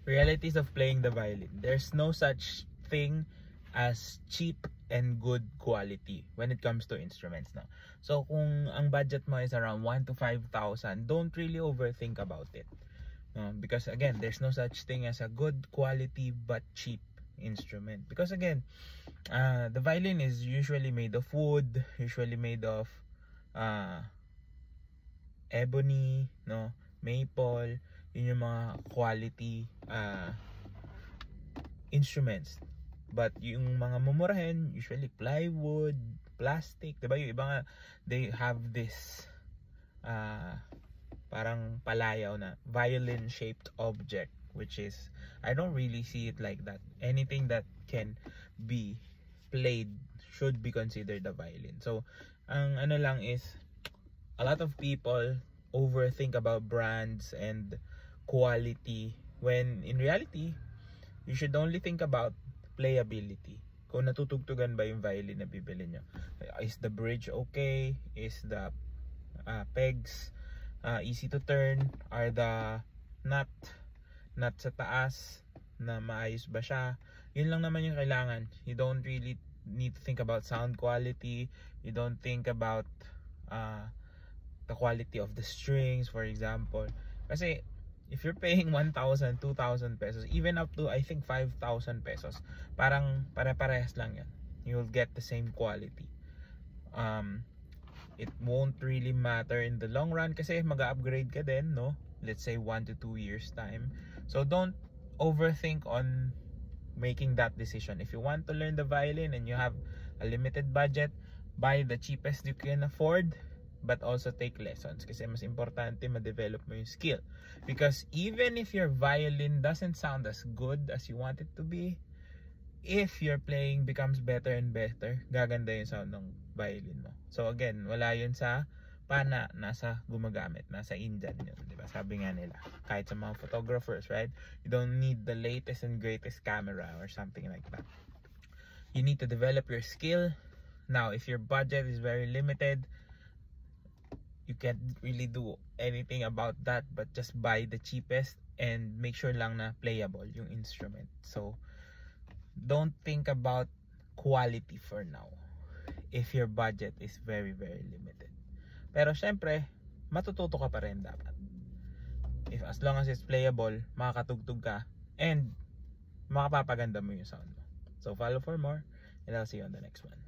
realities of playing the violin. There's no such thing as cheap and good quality when it comes to instruments, no? So kung ang budget mo is around 1 to 5,000, don't really overthink about it, no? Because again, there's no such thing as a good quality but cheap instrument, because again, the violin is usually made of wood, usually made of ebony, no, maple. Yun yung mga quality instruments. But yung mga mumurahin, usually plywood, plastic, diba? Yung iba nga, they have this parang palayaw na violin shaped object, which is, I don't really see it like that. Anything that can be played should be considered a violin. So ang ano lang is, a lot of people overthink about brands and quality, when in reality you should only think about playability. Kung natutugtugan ba yung violin na bibili nyo, is the bridge okay, is the pegs easy to turn, are the nut sa taas na maayos ba siya. Yun lang naman yung kailangan. You don't really need to think about sound quality. You don't think about the quality of the strings, for example. Kasi if you're paying 1,000, 2,000 pesos, even up to I think 5,000 pesos, parang pare-parehas lang yan. You'll get the same quality. It won't really matter in the long run kasi mag-upgrade ka din, no? Let's say 1 to 2 years time. So don't overthink on making that decision. If you want to learn the violin and you have a limited budget, buy the cheapest you can afford, but also take lessons, kasi mas importante ma-develop mo yung skill. Because even if your violin doesn't sound as good as you want it to be, if your playing becomes better and better, gaganda yung sound ng violin mo. So again, wala yun sa pana, nasa gumagamit, nasa Indian yun, diba? Sabi nga nila, kahit sa mga photographers, right? You don't need the latest and greatest camera or something like that. You need to develop your skill. Now, if your budget is very limited, you can't really do anything about that, but just buy the cheapest and make sure lang na playable yung instrument. So don't think about quality for now if your budget is very limited. Pero syempre, matututo ka pa rin dapat. As long as it's playable, makakatugtog ka and makapapaganda mo yung sound mo. So follow for more and I'll see you on the next one.